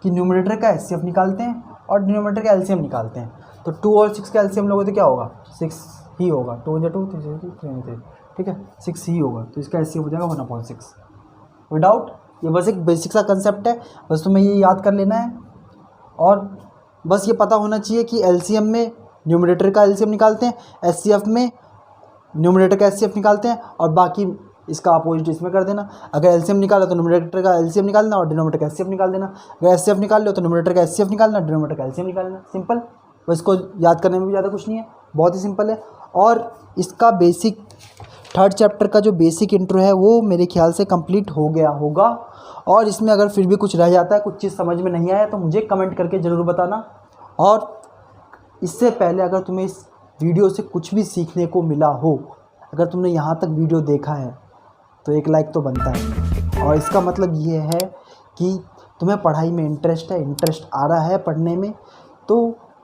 कि न्यूमरेटर का एचसीएफ निकालते हैं और डिनोमिनेटर का एलसीएम निकालते हैं, तो 2 और 6 का एलसीएम लोगे तो क्या होगा 6 ही होगा, 2 × 2 3 3, ठीक है 6 ही होगा, तो इसका एचसीएफ हो जाएगा 1/6। कोई डाउट, ये बस एक बेसिक सा कंसेप्ट है, बस तुम्हें ये याद कर लेना है। और बस ये पता होना चाहिए कि एलसीएम में न्यूमरेटर का एलसीएम निकालते हैं, एचसीएफ में न्यूमरेटर का एचसीएफ निकालते हैं, और बाकी इसका अपोजिट इसमें कर देना। अगर एलसीएम निकाला तो न्यूमरेटर का एलसीएम निकालना और डिनोमिनेटर का एचसीएफ निकाल देना। अगर एचसीएफ निकाल लो तो न्यूमरेटर का एचसीएफ निकालना, डिनोमिनेटर का एलसीएम निकालना। सिंपल, बस इसको याद करने में भी ज़्यादा कुछ नहीं है, बहुत ही सिंपल है। और इसका बेसिक थर्ड चैप्टर का जो बेसिक इंट्रो है वो मेरे ख्याल से कंप्लीट हो गया होगा। और इसमें अगर फिर भी कुछ रह जाता है, कुछ चीज़ समझ में नहीं आया, तो मुझे कमेंट करके ज़रूर बताना। और इससे पहले अगर तुम्हें इस वीडियो से कुछ भी सीखने को मिला हो, अगर तुमने यहाँ तक वीडियो देखा है तो एक लाइक तो बनता है। और इसका मतलब ये है कि तुम्हें पढ़ाई में इंटरेस्ट है, इंटरेस्ट आ रहा है पढ़ने में, तो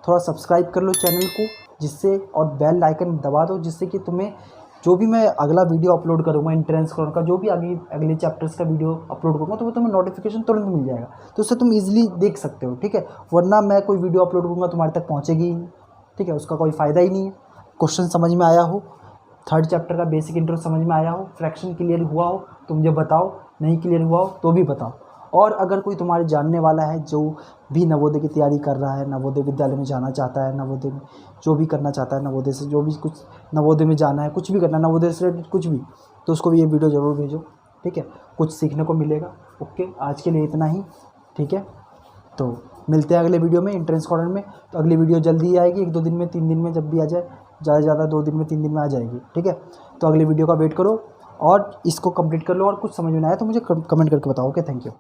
थोड़ा सब्सक्राइब कर लो चैनल को, जिससे और बेल आइकन दबा दो, जिससे कि तुम्हें जो भी मैं अगला वीडियो अपलोड करूँगा एंट्रेंस का, जो भी अगले चैप्टर्स का वीडियो अपलोड करूँगा, तो वो तुम्हें नोटिफिकेशन तुरंत मिल जाएगा, तो उससे तुम इजीली देख सकते हो। ठीक है, वरना मैं कोई वीडियो अपलोड करूँगा तुम्हारे तक पहुँचेगी ही नहीं। ठीक है, उसका कोई फ़ायदा ही नहीं है। क्वेश्चन समझ में आया हो, थर्ड चैप्टर का बेसिक इंट्रो समझ में आया हो, फ्रैक्शन क्लियर हुआ हो तो मुझे बताओ, नहीं क्लियर हुआ हो तो भी बताओ। और अगर कोई तुम्हारे जानने वाला है जो भी नवोदय की तैयारी कर रहा है, नवोदय विद्यालय में जाना चाहता है, नवोदय में जो भी करना चाहता है, नवोदय से जो भी कुछ नवोदय में जाना है, कुछ भी करना है नवोदय से रिलेटेड कुछ भी, तो उसको भी ये वीडियो ज़रूर भेजो। ठीक है, कुछ सीखने को मिलेगा। ओके, आज के लिए इतना ही। ठीक है, तो मिलते हैं अगले वीडियो में एंट्रेंस कॉर्नर में। तो अगली वीडियो जल्दी ही आएगी, 1-2 दिन में, 3 दिन में, जब भी आ जाए, ज़्यादा से ज़्यादा 2 दिन में, 3 दिन में आ जाएगी। ठीक है, तो अगली वीडियो का वेट करो और इसको कंप्लीट कर लो। और कुछ समझ में ना आया तो मुझे कमेंट करके बताओ। Okay, thank you.